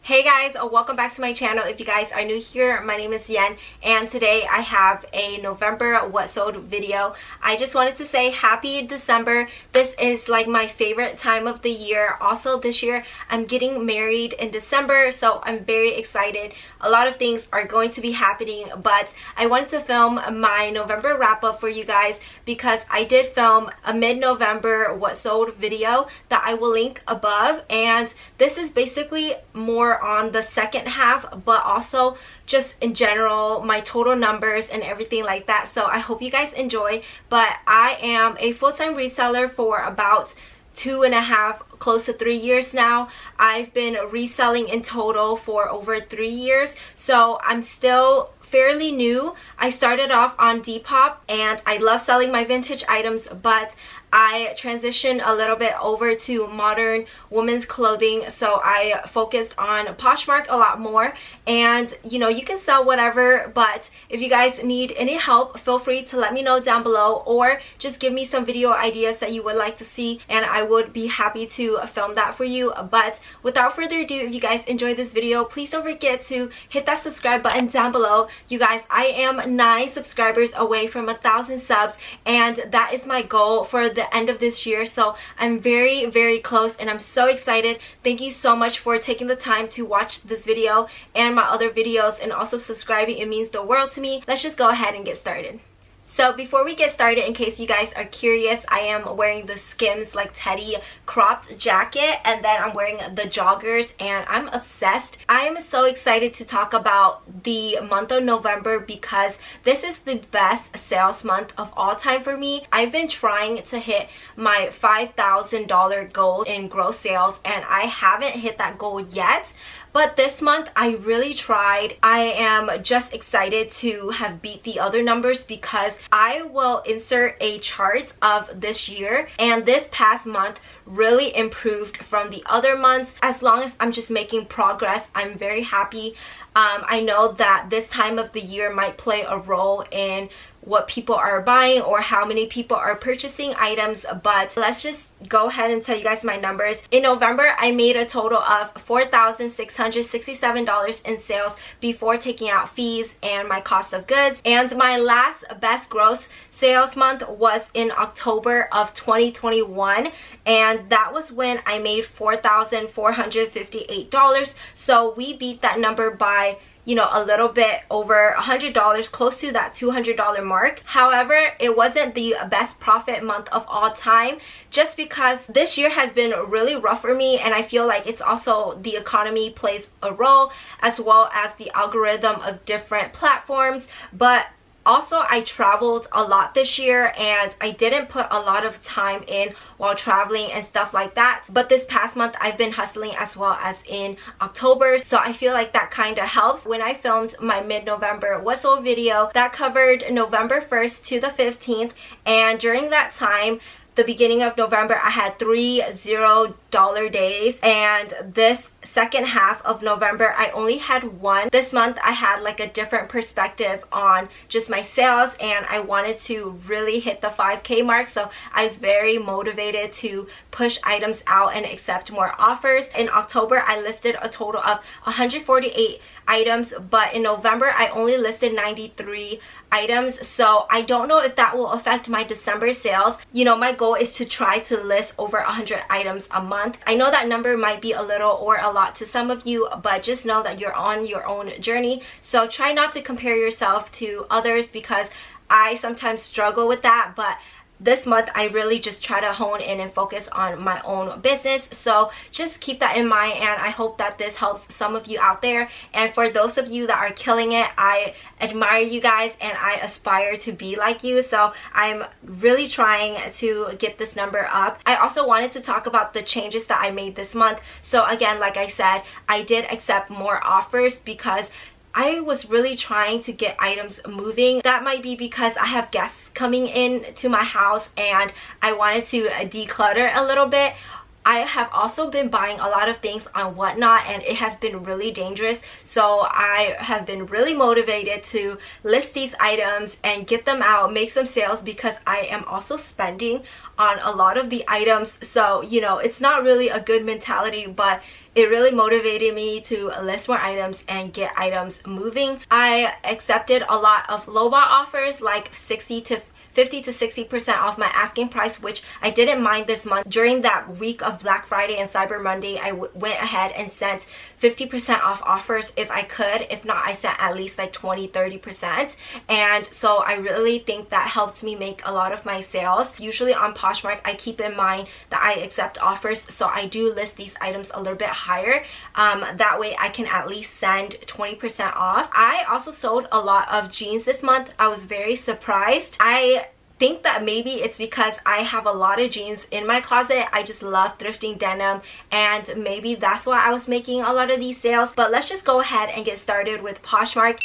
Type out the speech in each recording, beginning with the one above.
Hey guys, welcome back to my channel. If you guys are new here, my name is Yen, and today I have a November what sold video. I just wanted to say happy December. This is like my favorite time of the year. Also this year I'm getting married in December, so I'm very excited. A lot of things are going to be happening, but I wanted to film my November wrap up for you guys because I did film a mid-November what sold video that I will link above, and this is basically more on the second half, but also just in general my total numbers and everything like that. So I hope you guys enjoy. But I am a full-time reseller for about 2.5, close to 3 years now. I've been reselling in total for over 3 years, so I'm still fairly new. I started off on Depop and I love selling my vintage items, but I transitioned a little bit over to modern women's clothing, so I focused on Poshmark a lot more. And you know, you can sell whatever, but if you guys need any help, feel free to let me know down below, or just give me some video ideas that you would like to see and I would be happy to film that for you. But without further ado, if you guys enjoyed this video, please don't forget to hit that subscribe button down below. You guys, I am 9 subscribers away from 1,000 subs, and that is my goal for the end of this year, so I'm very close and I'm so excited. Thank you so much for taking the time to watch this video and my other videos, and also subscribing. It means the world to me. Let's just go ahead and get started. So before we get started, in case you guys are curious, I am wearing the Skims like Teddy cropped jacket, and then I'm wearing the joggers, and I'm obsessed. I am so excited to talk about the month of November because this is the best sales month of all time for me. I've been trying to hit my $5,000 goal in gross sales, and I haven't hit that goal yet. But this month I really tried. I am just excited to have beat the other numbers because I will insert a chart of this year, and this past month really improved from the other months. As long as I'm just making progress, I'm very happy. I know that this time of the year might play a role in what people are buying or how many people are purchasing items, but let's just go ahead and tell you guys my numbers. In November, I made a total of $4,667 in sales before taking out fees and my cost of goods, and my last best gross sales month was in October of 2021, and that was when I made $4,458. So we beat that number by, you know, a little bit over $100, close to that $200 mark. However, it wasn't the best profit month of all time, just because this year has been really rough for me, and I feel like it's also the economy plays a role, as well as the algorithm of different platforms. But also, I traveled a lot this year, and I didn't put a lot of time in while traveling and stuff like that. But this past month, I've been hustling as well as in October, so I feel like that kind of helps. When I filmed my mid-November what sold video, that covered November 1st to the 15th, and during that time, the beginning of November, I had 3 $0 days, and this second half of November I only had 1. This month I had like a different perspective on just my sales, and I wanted to really hit the 5K mark, so I was very motivated to push items out and accept more offers. In October I listed a total of 148 items, but in November I only listed 93 items, so I don't know if that will affect my December sales. You know, my goal is to try to list over 100 items a month. I know that number might be a little or a lot to some of you, but just know that you're on your own journey, so try not to compare yourself to others, because I sometimes struggle with that. But this month I really just try to hone in and focus on my own business, so just keep that in mind, and I hope that this helps some of you out there. And for those of you that are killing it, I admire you guys and I aspire to be like you, so I'm really trying to get this number up. I also wanted to talk about the changes that I made this month. So again, like I said, I did accept more offers because I was really trying to get items moving. That might be because I have guests coming in to my house and I wanted to declutter a little bit. I have also been buying a lot of things on Whatnot, and it has been really dangerous. So I have been really motivated to list these items and get them out, make some sales, because I am also spending on a lot of the items. So, you know, it's not really a good mentality, but it really motivated me to list more items and get items moving. I accepted a lot of lowball offers, like 50 to 60% off my asking price, which I didn't mind this month. During that week of Black Friday and Cyber Monday, I went ahead and sent 50% off offers if I could. If not, I sent at least like 20-30%. And so I really think that helped me make a lot of my sales. Usually on Poshmark, I keep in mind that I accept offers, so I do list these items a little bit higher. That way I can at least send 20% off. I also sold a lot of jeans this month. I was very surprised. I think that maybe it's because I have a lot of jeans in my closet. I just love thrifting denim, and maybe that's why I was making a lot of these sales. But let's just go ahead and get started with Poshmark.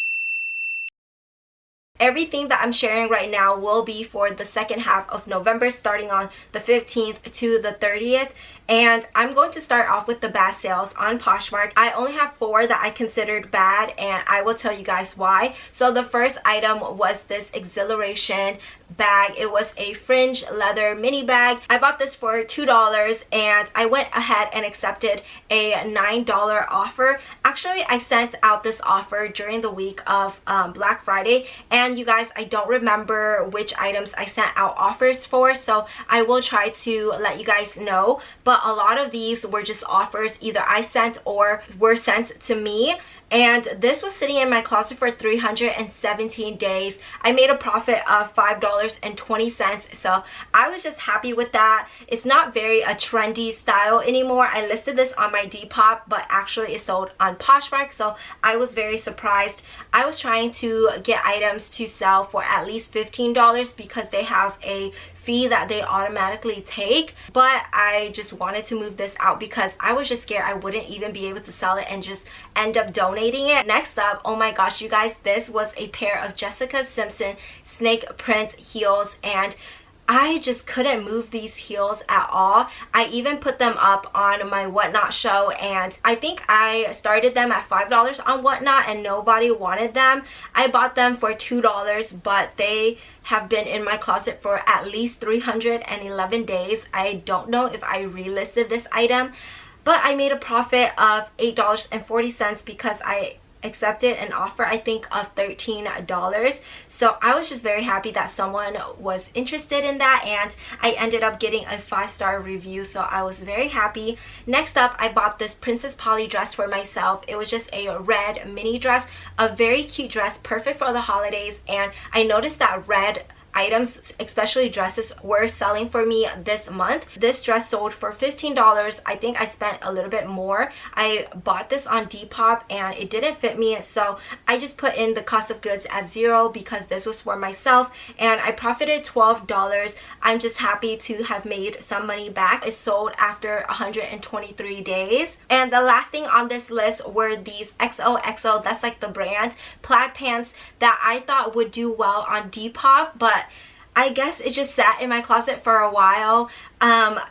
Everything that I'm sharing right now will be for the second half of November, starting on the 15th to the 30th. And I'm going to start off with the bad sales on Poshmark. I only have 4 that I considered bad, and I will tell you guys why. So the first item was this Exhilaration bag. It was a fringe leather mini bag. I bought this for $2, and I went ahead and accepted a $9 offer. Actually, I sent out this offer during the week of Black Friday, and you guys, I don't remember which items I sent out offers for, so I will try to let you guys know. But a lot of these were just offers either I sent or were sent to me. And this was sitting in my closet for 317 days. I made a profit of $5.20, so I was just happy with that. It's not very a trendy style anymore. I listed this on my Depop, but actually it sold on Poshmark, so I was very surprised. I was trying to get items to sell for at least $15 because they have a fee that they automatically take, but I just wanted to move this out because I was just scared I wouldn't even be able to sell it and just end up donating it. Next up, oh my gosh, you guys, this was a pair of Jessica Simpson snake print heels, and I just couldn't move these heels at all. I even put them up on my Whatnot show, and I think I started them at $5 on Whatnot and nobody wanted them. I bought them for $2, but they have been in my closet for at least 311 days. I don't know if I relisted this item, but I made a profit of $8.40 because I accepted an offer, I think, of $13. So I was just very happy that someone was interested in that, and I ended up getting a 5-star review, so I was very happy. Next up, I bought this Princess Polly dress for myself. It was just a red mini dress, a very cute dress, perfect for the holidays, and I noticed that red items, especially dresses, were selling for me this month. This dress sold for $15. I think I spent a little bit more. I bought this on Depop and it didn't fit me, so I just put in the cost of goods at 0 because this was for myself, and I profited $12. I'm just happy to have made some money back. It sold after 123 days. And the last thing on this list were these XOXO, that's like the brand, plaid pants that I thought would do well on Depop, but I guess it just sat in my closet for a while.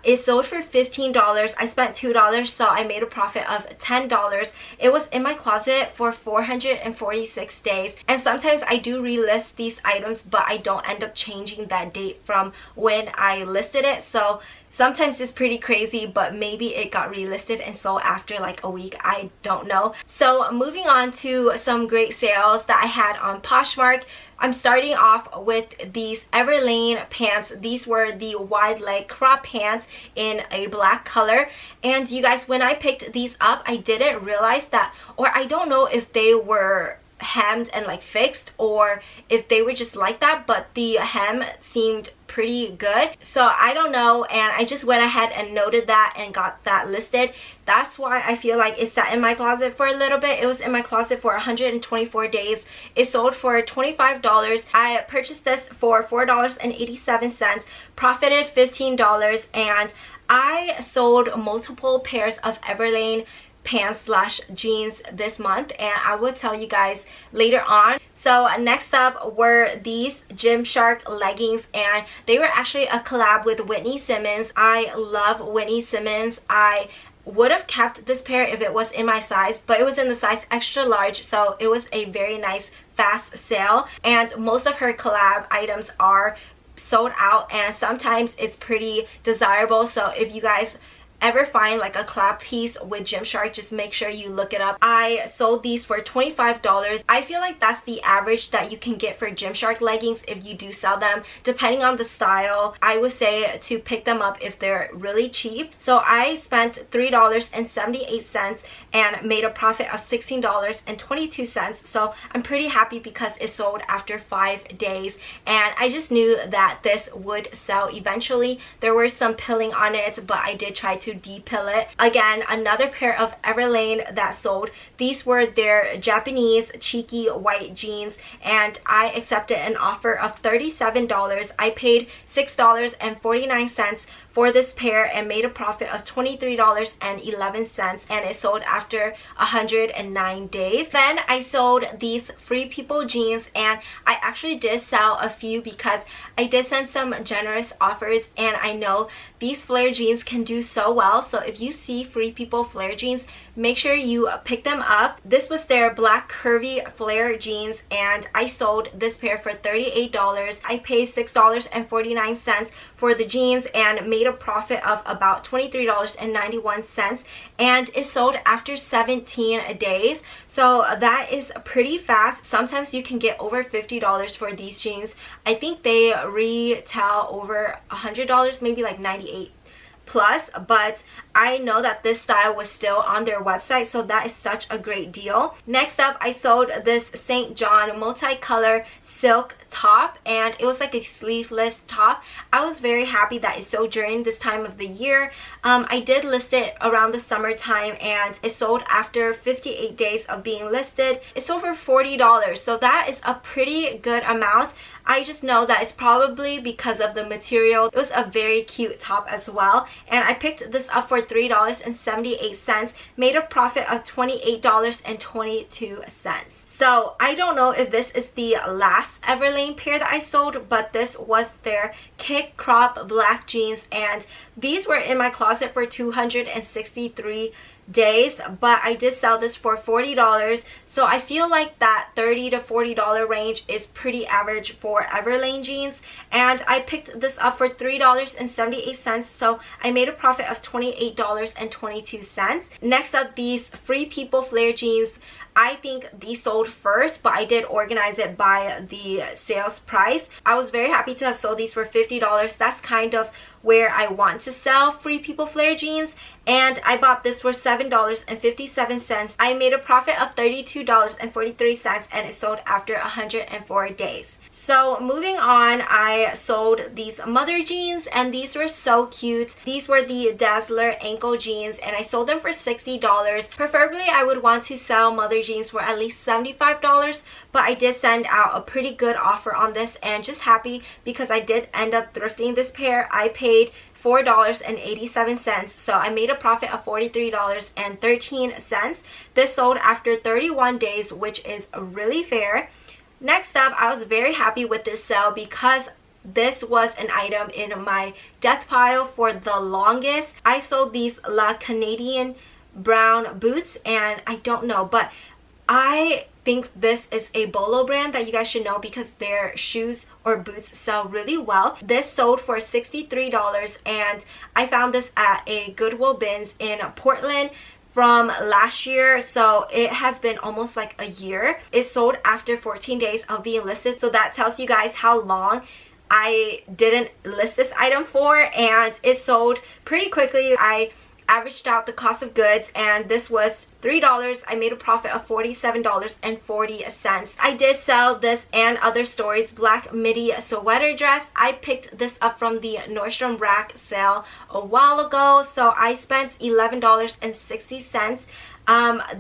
It sold for $15. I spent $2, so I made a profit of $10. It was in my closet for 446 days, and sometimes I do relist these items, but I don't end up changing that date from when I listed it, so sometimes it's pretty crazy, but maybe it got relisted and sold after like a week. I don't know. So moving on to some great sales that I had on Poshmark. I'm starting off with these Everlane pants. These were the wide leg crop pants in a black color, and you guys, when I picked these up, I didn't realize that, or I don't know if they were hemmed and like fixed or if they were just like that, but the hem seemed pretty good, so I don't know, and I just went ahead and noted that and got that listed. That's why I feel like it sat in my closet for a little bit. It was in my closet for 124 days. It sold for $25. I purchased this for $4.87, profited $15, and I sold multiple pairs of Everlane pants slash jeans this month, and I will tell you guys later on. So next up were these Gymshark leggings, and they were actually a collab with Whitney Simmons. I love Whitney Simmons. I would have kept this pair if it was in my size, but it was in the size extra large, so it was a very nice fast sale, and most of her collab items are sold out, and sometimes it's pretty desirable. So if you guys ever find like a collab piece with Gymshark, just make sure you look it up. I sold these for $25. I feel like that's the average that you can get for Gymshark leggings if you do sell them, depending on the style. I would say to pick them up if they're really cheap. So I spent $3.78 and made a profit of $16.22. So I'm pretty happy because it sold after 5 days, and I just knew that this would sell eventually. There were some pilling on it, but I did try to depill it. Again, another pair of Everlane that sold. These were their Japanese cheeky white jeans, and I accepted an offer of $37. I paid $6.49 for this pair and made a profit of $23.11, and it sold after 109 days. Then I sold these Free People jeans, and I actually did sell a few because I did send some generous offers, and I know these flare jeans can do so well. So if you see Free People flare jeans, make sure you pick them up. This was their black curvy flare jeans, and I sold this pair for $38. I paid $6.49 for the jeans and made a profit of about $23.91, and it sold after 17 days. So that is pretty fast. Sometimes you can get over $50 for these jeans. I think they retail over $100, maybe like $98 plus, but I know that this style was still on their website, so that is such a great deal. Next up, I sold this St. John multicolor silk top, and it was like a sleeveless top. I was very happy that it sold during this time of the year. I did list it around the summertime, and it sold after 58 days of being listed. It sold for $40, so that is a pretty good amount. I just know that it's probably because of the material. It was a very cute top as well, and I picked this up for $3.78, made a profit of $28.22. So I don't know if this is the last Everlane pair that I sold, but this was their kick crop black jeans, and these were in my closet for 263 days, but I did sell this for $40. So I feel like that $30 to $40 range is pretty average for Everlane jeans, and I picked this up for $3.78, so I made a profit of $28.22. Next up, these Free People flare jeans. I think these sold first, but I did organize it by the sales price. I was very happy to have sold these for $50. That's kind of where I want to sell Free People flare jeans, and I bought this for $7.57. I made a profit of $32.43, and it sold after 104 days. So moving on, I sold these mother jeans, and these were so cute. These were the Dazzler ankle jeans, and I sold them for $60. Preferably, I would want to sell mother jeans for at least $75, but I did send out a pretty good offer on this, and just happy because I did end up thrifting this pair. I paid $4.87, so I made a profit of $43.13. This sold after 31 days, which is really fair. Next up, I was very happy with this sale because this was an item in my death pile for the longest. I sold these La Canadian brown boots, and I don't know, but I think this is a Bolo brand that you guys should know because their shoes or boots sell really well. This sold for $63, and I found this at a Goodwill bins in Portland from last year, so it has been almost like a year. It sold after 14 days of being listed, so that tells you guys how long I didn't list this item for, and it sold pretty quickly. I averaged out the cost of goods, and this was $3. I made a profit of $47.40. I did sell this and other stories black midi sweater dress. I picked this up from the Nordstrom Rack sale a while ago, so I spent $11.60.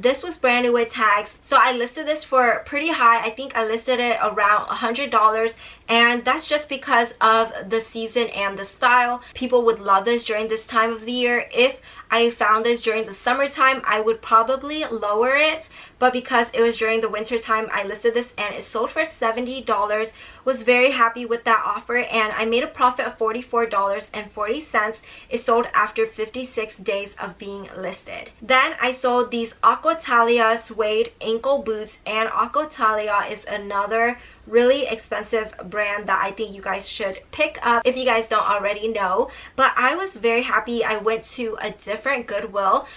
This was brand new with tags, so I listed this for pretty high. I think I listed it around $100, and that's just because of the season and the style. People would love this during this time of the year. If I found this during the summertime, I would probably lower it, but because it was during the winter time, I listed this and it sold for $70. Was very happy with that offer, and I made a profit of $44.40. It sold after 56 days of being listed. Then I sold these Aquatalia suede ankle boots, and Aquatalia is another really expensive brand that I think you guys should pick up if you guys don't already know. But I was very happy. I went to a different Goodwill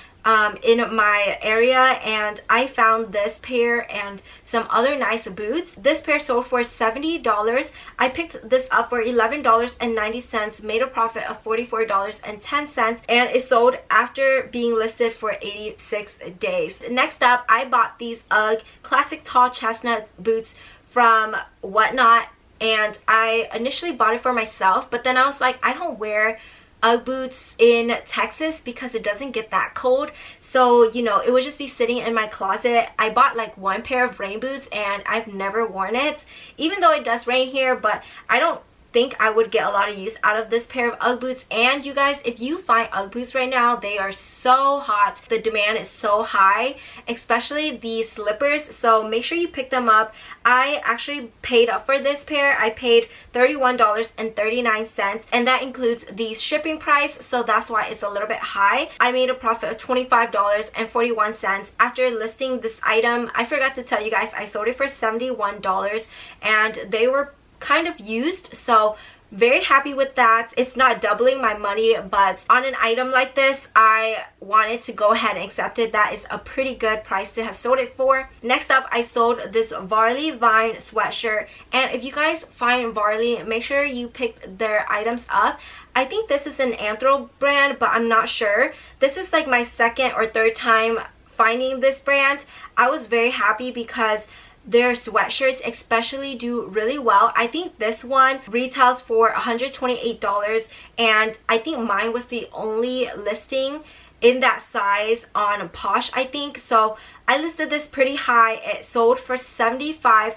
in my area, and I found this pair and some other nice boots. This pair sold for $70. I picked this up for $11.90, made a profit of $44.10, and it sold after being listed for 86 days. Next up, I bought these UGG classic tall chestnut boots from Whatnot, and I initially bought it for myself, but then I was like, I don't wear UGG boots in Texas because it doesn't get that cold, so you know, it would just be sitting in my closet. I bought like one pair of rain boots and I've never worn it, even though it does rain here, but I don't think I would get a lot of use out of this pair of UGG boots. And you guys, if you find UGG boots right now, they are so hot. The demand is so high, especially the slippers, so make sure you pick them up. I actually paid up for this pair. I paid $31.39, and that includes the shipping price, so that's why it's a little bit high. I made a profit of $25.41 after listing this item. I forgot to tell you guys, I sold it for $71, and they were kind of used, so very happy with that. It's not doubling my money, but on an item like this, I wanted to go ahead and accept it. That is a pretty good price to have sold it for. Next up, I sold this Varley Vine sweatshirt, and if you guys find Varley, make sure you pick their items up. I think this is an Anthro brand, but I'm not sure. This is like my second or third time finding this brand. I was very happy because their sweatshirts especially do really well. I think this one retails for $128, and I think mine was the only listing in that size on Posh, I think. So I listed this pretty high. It sold for $75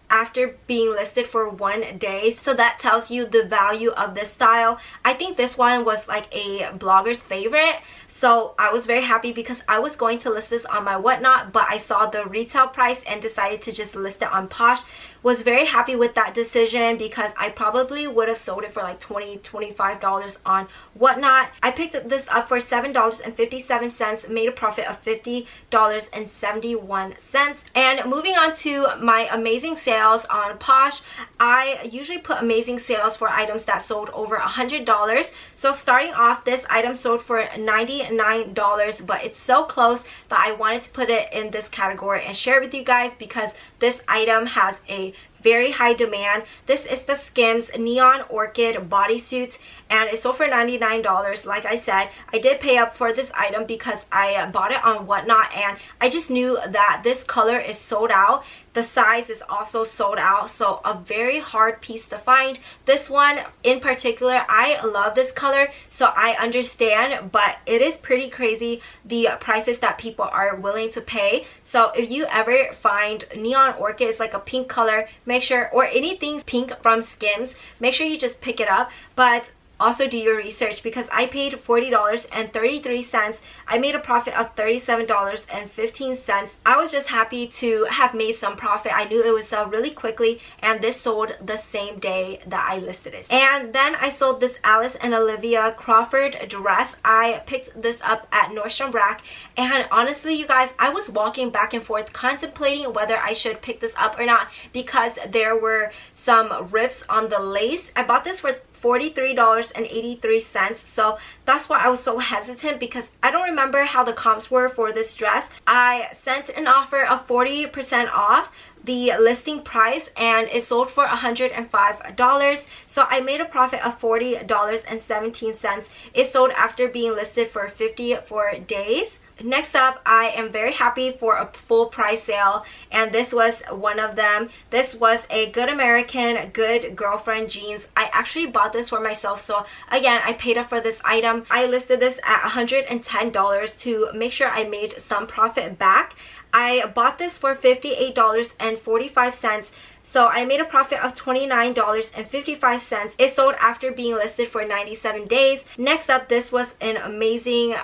after being listed for 1 day, so that tells you the value of this style. I think this one was like a blogger's favorite, so I was very happy because I was going to list this on my Whatnot, but I saw the retail price and decided to just list it on Posh. Was very happy with that decision because I probably would have sold it for like $20-$25 on Whatnot. I picked this up for $7.57, made a profit of $50.71. And moving on to my amazing sales on Posh, I usually put amazing sales for items that sold over $100. So starting off, this item sold for $99, but it's so close that I wanted to put it in this category and share it with you guys because this item has a very high demand. This is the Skims Neon Orchid bodysuit, and it sold for $99. Like I said, I did pay up for this item because I bought it on Whatnot, and I just knew that this color is sold out. The size is also sold out, so a very hard piece to find. This one in particular, I love this color, so I understand, but it is pretty crazy the prices that people are willing to pay. So if you ever find Neon Orchid, it's like a pink color, make sure, or anything pink from Skims, make sure you just pick it up. But also do your research because I paid $40.33. I made a profit of $37.15. I was just happy to have made some profit. I knew it would sell really quickly, and this sold the same day that I listed it. And then I sold this Alice and Olivia Crawford dress. I picked this up at Nordstrom Rack, and honestly, you guys, I was walking back and forth contemplating whether I should pick this up or not because there were some rips on the lace. I bought this for $43.83, so that's why I was so hesitant because I don't remember how the comps were for this dress. I sent an offer of 40% off the listing price, and it sold for $105, so I made a profit of $40.17. It sold after being listed for 54 days. Next up, I am very happy for a full price sale, and this was one of them. This was a Good American Good Girlfriend jeans. I actually bought this for myself, so again, I paid up for this item. I listed this at $110 to make sure I made some profit back. I bought this for $58.45, So I made a profit of $29.55. It sold after being listed for 97 days. Next up, this was an amazing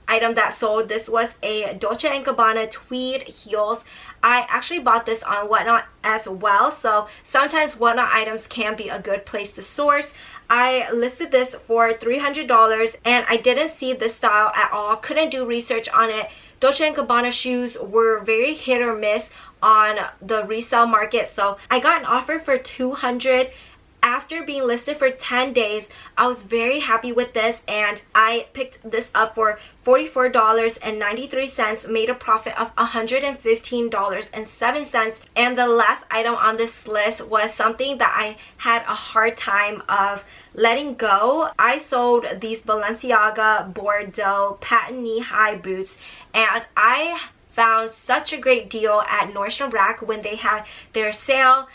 item that sold. This was a Dolce & Gabbana tweed heels. I actually bought this on Whatnot as well, so sometimes Whatnot items can be a good place to source. I listed this for $300 and I didn't see this style at all, couldn't do research on it. Dolce & Gabbana shoes were very hit or miss on the resale market, so I got an offer for $200. After being listed for 10 days, I was very happy with this and I picked this up for $44.93, made a profit of $115.07. And the last item on this list was something that I had a hard time of letting go. I sold these Balenciaga Bordeaux patent knee-high boots and I found such a great deal at Nordstrom Rack when they had their sale.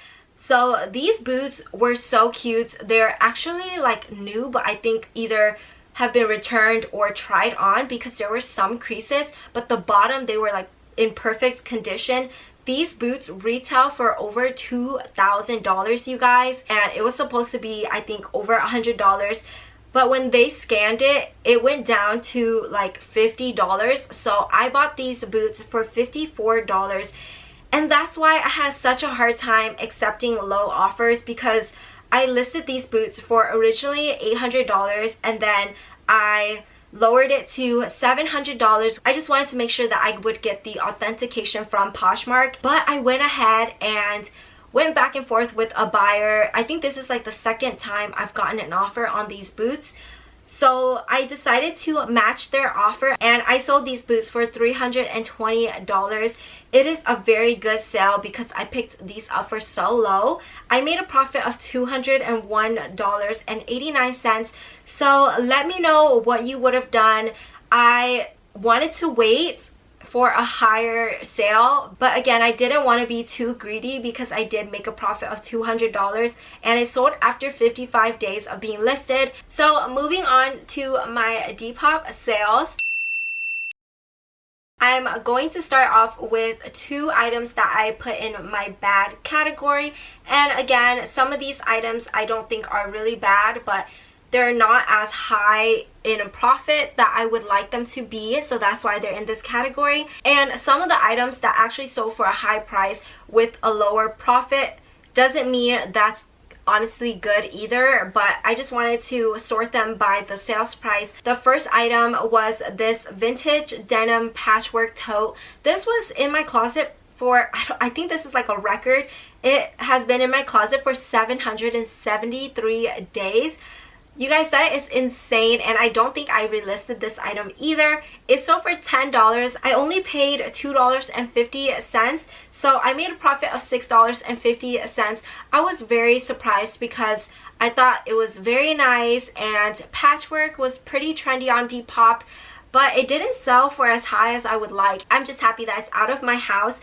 So these boots were so cute. They're actually like new, but I think either have been returned or tried on because there were some creases, but the bottom, they were like in perfect condition. These boots retail for over $2,000, you guys, and it was supposed to be, I think, over $100. But when they scanned it, it went down to like $50. So I bought these boots for $54. And that's why I had such a hard time accepting low offers, because I listed these boots for originally $800 and then I lowered it to $700. I just wanted to make sure that I would get the authentication from Poshmark, but I went ahead and went back and forth with a buyer. I think this is like the second time I've gotten an offer on these boots. So I decided to match their offer and I sold these boots for $320. It is a very good sale because I picked these up for so low. I made a profit of $201.89. So let me know what you would have done. I wanted to wait for a higher sale, but again, I didn't want to be too greedy because I did make a profit of $200 and it sold after 55 days of being listed. So moving on to my Depop sales, I'm going to start off with two items that I put in my bad category. And again, some of these items I don't think are really bad, but they're not as high in a profit that I would like them to be, so that's why they're in this category. And some of the items that actually sold for a high price with a lower profit doesn't mean that's honestly good either, but I just wanted to sort them by the sales price. The first item was this vintage denim patchwork tote. This was in my closet for, I think this is like a record. It has been in my closet for 773 days. You guys, that is insane, and I don't think I relisted this item either. It sold for $10. I only paid $2.50, so I made a profit of $6.50. I was very surprised because I thought it was very nice and patchwork was pretty trendy on Depop, but it didn't sell for as high as I would like. I'm just happy that it's out of my house.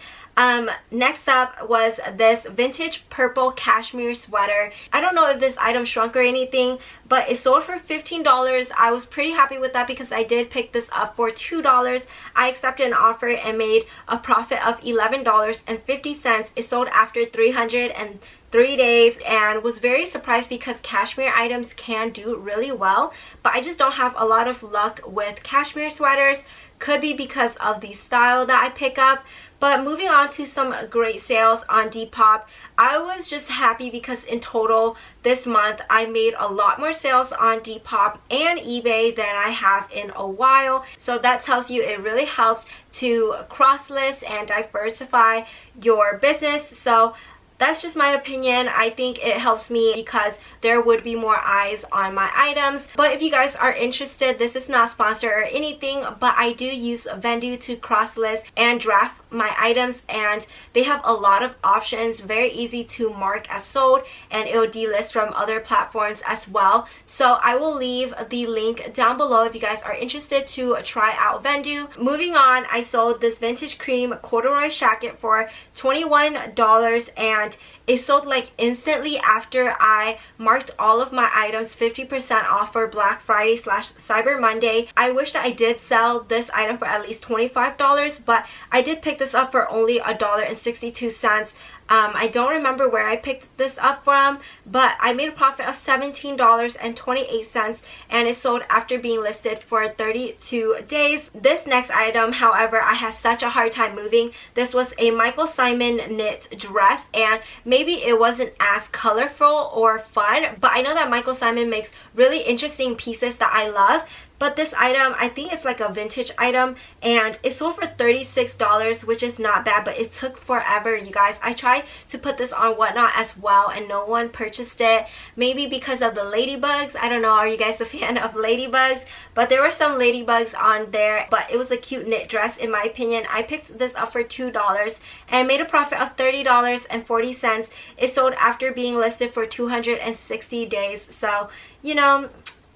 Next up was this vintage purple cashmere sweater. I don't know if this item shrunk or anything, but it sold for $15. I was pretty happy with that because I did pick this up for $2. I accepted an offer and made a profit of $11.50. It sold after 303 days and was very surprised because cashmere items can do really well, but I just don't have a lot of luck with cashmere sweaters. Could be because of the style that I pick up. But moving on to some great sales on Depop, I was just happy because in total this month I made a lot more sales on Depop and eBay than I have in a while. So that tells you it really helps to cross list and diversify your business. So that's just my opinion. I think it helps me because there would be more eyes on my items. But if you guys are interested, this is not sponsored or anything, but I do use VENDOO to cross list and draft my items, and they have a lot of options, very easy to mark as sold, and it will delist from other platforms as well. So I will leave the link down below if you guys are interested to try out VENDOO. Moving on, I sold this vintage cream corduroy jacket for $21 and it sold like instantly after I marked all of my items 50% off for Black Friday / Cyber Monday. I wish that I did sell this item for at least $25, but I did pick this up for only $1.62. I don't remember where I picked this up from, but I made a profit of $17.28, and it sold after being listed for 32 days. This next item, however, I had such a hard time moving. This was a Michael Simon knit dress, and maybe it wasn't as colorful or fun, but I know that Michael Simon makes really interesting pieces that I love. But this item, I think it's like a vintage item, and it sold for $36, which is not bad, but it took forever, you guys. I tried to put this on Whatnot as well, and no one purchased it. Maybe because of the ladybugs. I don't know, are you guys a fan of ladybugs? But there were some ladybugs on there, but it was a cute knit dress in my opinion. I picked this up for $2 and made a profit of $30.40. It sold after being listed for 260 days. So, you know,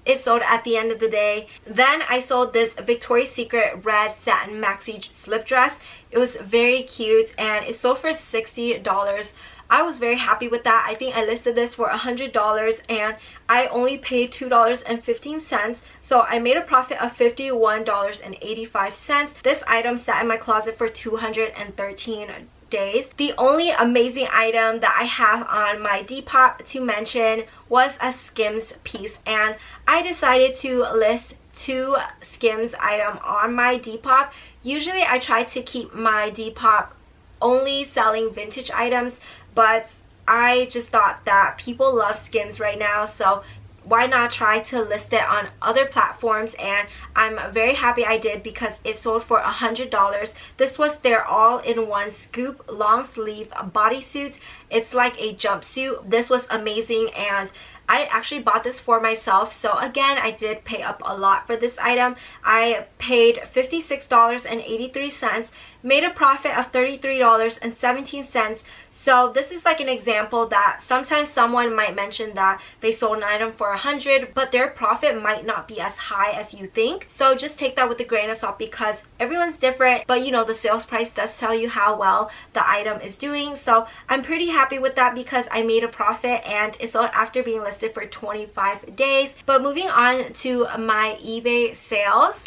it sold at the end of the day. Then I sold this Victoria's Secret red satin maxi slip dress. It was very cute, and it sold for $60. I was very happy with that. I think I listed this for $100, and I only paid $2.15. So I made a profit of $51.85. This item sat in my closet for 213 days. The only amazing item that I have on my Depop to mention was a Skims piece, and I decided to list 2 Skims item on my Depop. Usually I try to keep my Depop only selling vintage items, but I just thought that people love Skims right now, so why not try to list it on other platforms? And I'm very happy I did, because it sold for $100. This was their all-in-one scoop long sleeve bodysuit. It's like a jumpsuit. This was amazing, and I actually bought this for myself. So again, I did pay up a lot for this item. I paid $56.83, made a profit of $33.17. So this is like an example that sometimes someone might mention that they sold an item for $100, but their profit might not be as high as you think. So just take that with a grain of salt, because everyone's different, but you know, the sales price does tell you how well the item is doing. So I'm pretty happy with that, because I made a profit, and it sold after being listed for 25 days. But moving on to my eBay sales.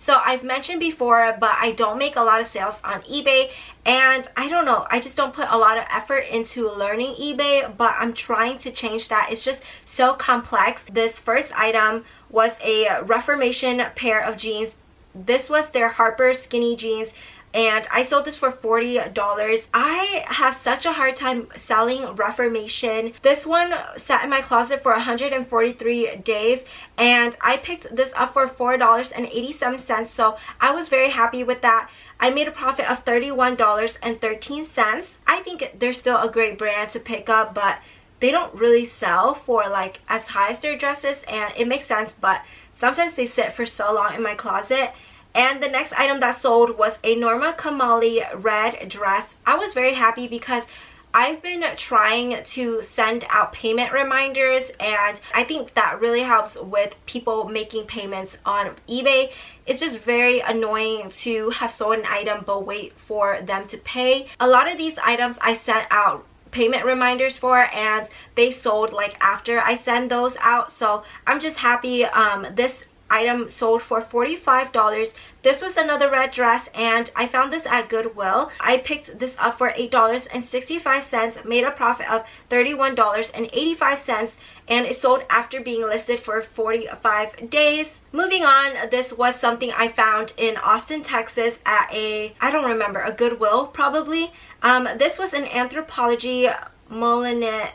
So I've mentioned before, but I don't make a lot of sales on eBay, and I don't know, I just don't put a lot of effort into learning eBay, but I'm trying to change that. It's just so complex. This first item was a Reformation pair of jeans. This was their Harper skinny jeans, and I sold this for $40. I have such a hard time selling Reformation. This one sat in my closet for 143 days, and I picked this up for $4.87, so I was very happy with that. I made a profit of $31.13. I think they're still a great brand to pick up, but they don't really sell for like as high as their dresses, and it makes sense, but sometimes they sit for so long in my closet. And the next item that sold was a Norma Kamali red dress. I was very happy, because I've been trying to send out payment reminders, and I think that really helps with people making payments on eBay. It's just very annoying to have sold an item but wait for them to pay. A lot of these items I sent out payment reminders for, and they sold like after I send those out, so I'm just happy. This item sold for $45. This was another red dress, and I found this at Goodwill. I picked this up for $8.65, made a profit of $31.85, and it sold after being listed for 45 days. Moving on, this was something I found in Austin, Texas at I don't remember, a Goodwill probably. This was an Anthropologie Molineaux.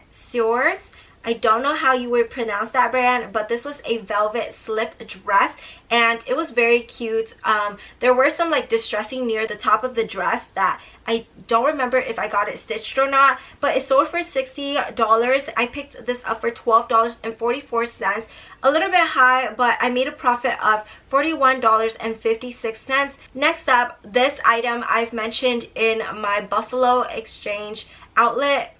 I don't know how you would pronounce that brand, but this was a velvet slip dress, and it was very cute. There were some like distressing near the top of the dress that I don't remember if I got it stitched or not, but it sold for $60. I picked this up for $12.44. A little bit high, but I made a profit of $41.56. Next up, this item I've mentioned in my Buffalo Exchange outlet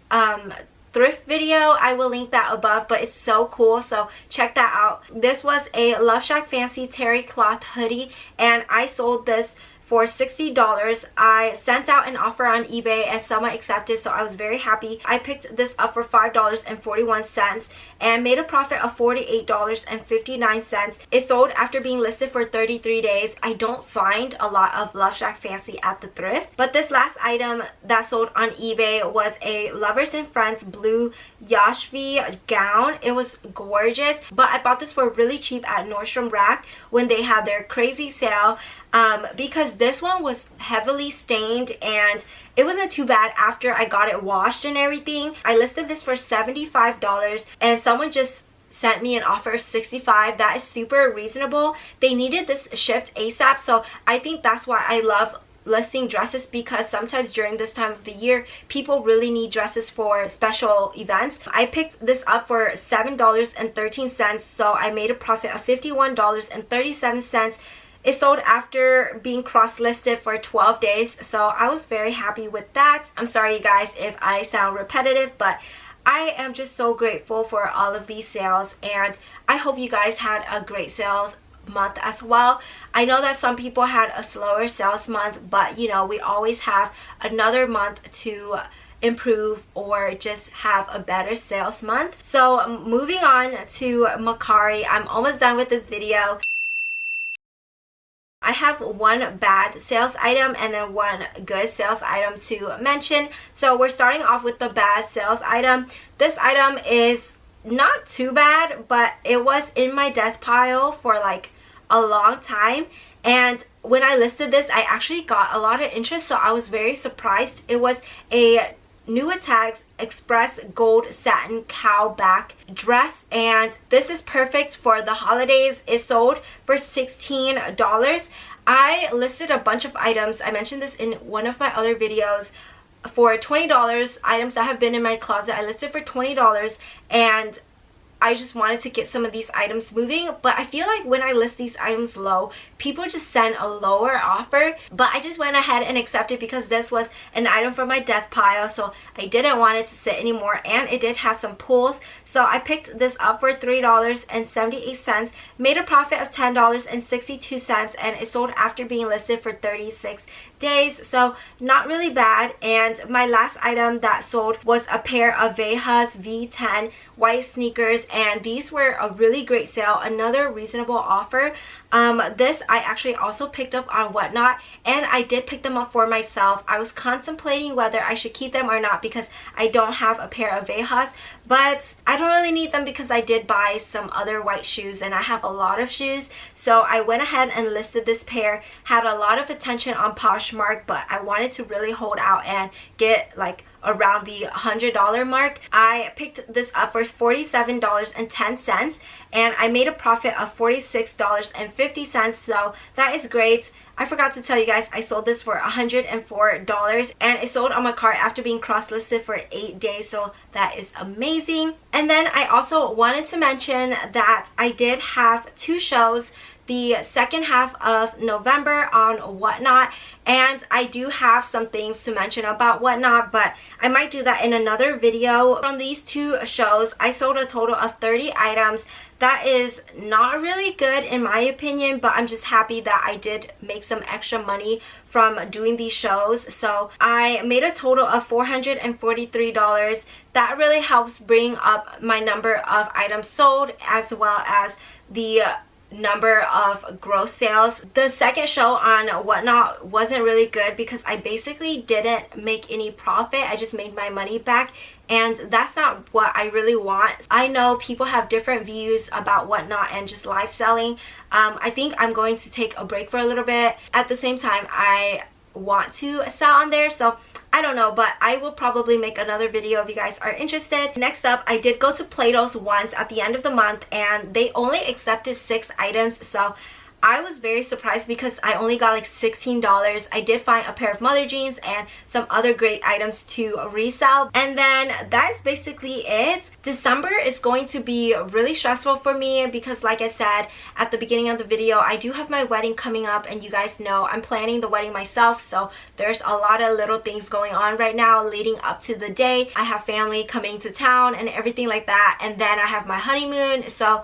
thrift video. I will link that above, but it's so cool, so check that out. This was a Love Shack Fancy terry cloth hoodie, and I sold this for $60. I sent out an offer on eBay and someone accepted, so I was very happy. I picked this up for $5.41, and made a profit of $48.59. It sold after being listed for 33 days. I don't find a lot of Love Shack Fancy at the thrift, but this last item that sold on eBay was a Lovers and Friends blue yashvi gown. It was gorgeous, but I bought this for really cheap at Nordstrom Rack when they had their crazy sale, because this one was heavily stained and it wasn't too bad after I got it washed and everything. I listed this for $75 and someone just sent me an offer of $65. That is super reasonable. They needed this shipped ASAP, so I think that's why I love listing dresses, because sometimes during this time of the year people really need dresses for special events. I picked this up for $7.13, so I made a profit of $51.37. It sold after being cross-listed for 12 days, so I was very happy with that. I'm sorry you guys if I sound repetitive, but I am just so grateful for all of these sales, and I hope you guys had a great sales month as well. I know that some people had a slower sales month, but you know, we always have another month to improve or just have a better sales month. So moving on to Mercari, I'm almost done with this video. I have one bad sales item and then one good sales item to mention. So we're starting off with the bad sales item. This item is not too bad, but it was in my death pile for like a long time, and when I listed this I actually got a lot of interest, so I was very surprised. It was a New Attacks Express Gold Satin Cow Back dress, and this is perfect for the holidays. It sold for $16. I listed a bunch of items, I mentioned this in one of my other videos, for $20. Items that have been in my closet I listed for $20, and I just wanted to get some of these items moving. But I feel like when I list these items low, people just send a lower offer, but I just went ahead and accepted because this was an item from my death pile, so I didn't want it to sit anymore, and it did have some pulls, so I picked this up for $3.78, made a profit of $10.62, and it sold after being listed for 36 days, so not really bad. And my last item that sold was a pair of VENDOO V10 white sneakers, and these were a really great sale, another reasonable offer. This I actually also picked up on Whatnot, and I did pick them up for myself. I was contemplating whether I should keep them or not because I don't have a pair of VENDOOs, but I don't really need them because I did buy some other white shoes and I have a lot of shoes, so I went ahead and listed this pair. Had a lot of attention on Poshmark, but I wanted to really hold out and get like around the $100 mark. I picked this up for $47.10, and I made a profit of $46.50, so that is great. I forgot to tell you guys, I sold this for $104, and it sold on Mercari after being cross-listed for 8 days, so that is amazing. And then I also wanted to mention that I did have 2 shows the second half of November on Whatnot, and I do have some things to mention about Whatnot, but I might do that in another video. From these 2 shows, I sold a total of 30 items. That is not really good in my opinion, but I'm just happy that I did make some extra money from doing these shows. So I made a total of $443. That really helps bring up my number of items sold as well as the number of gross sales. The second show on Whatnot wasn't really good because I basically didn't make any profit. I just made my money back, and that's not what I really want. I know people have different views about Whatnot and just live selling. I think I'm going to take a break for a little bit. At the same time, I want to sell on there, so I don't know, but I will probably make another video if you guys are interested. Next up, I did go to Plato's once at the end of the month, and they only accepted 6 items, so I was very surprised because I only got like $16. I did find a pair of mother jeans and some other great items to resell. And then that's basically it. December is going to be really stressful for me because, like I said at the beginning of the video, I do have my wedding coming up, and you guys know I'm planning the wedding myself, so there's a lot of little things going on right now leading up to the day. I have family coming to town and everything like that, and then I have my honeymoon, so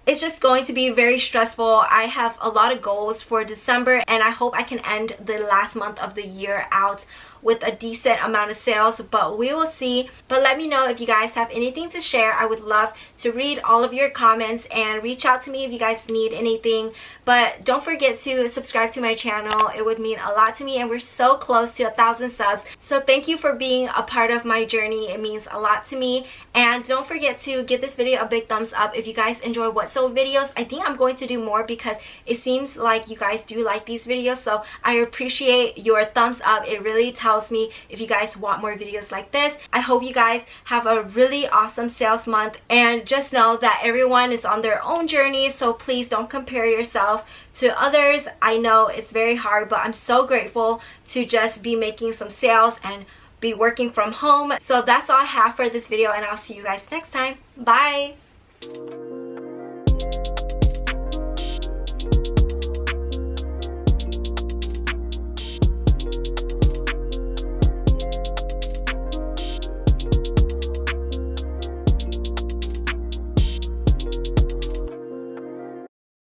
it's just going to be very stressful. I have a lot of goals for December, and I hope I can end the last month of the year out with a decent amount of sales, but we will see. But let me know if you guys have anything to share. I would love to read all of your comments and reach out to me if you guys need anything. But don't forget to subscribe to my channel. It would mean a lot to me, and we're so close to 1,000 subs. So thank you for being a part of my journey. It means a lot to me. And don't forget to give this video a big thumbs up if you guys enjoy what sold videos. I think I'm going to do more because it seems like you guys do like these videos, so I appreciate your thumbs up. It really tells me if you guys want more videos like this. I hope you guys have a really awesome sales month, and just know that everyone is on their own journey, so please don't compare yourself to others. I know it's very hard, but I'm so grateful to just be making some sales and be working from home. So that's all I have for this video, and I'll see you guys next time. Bye.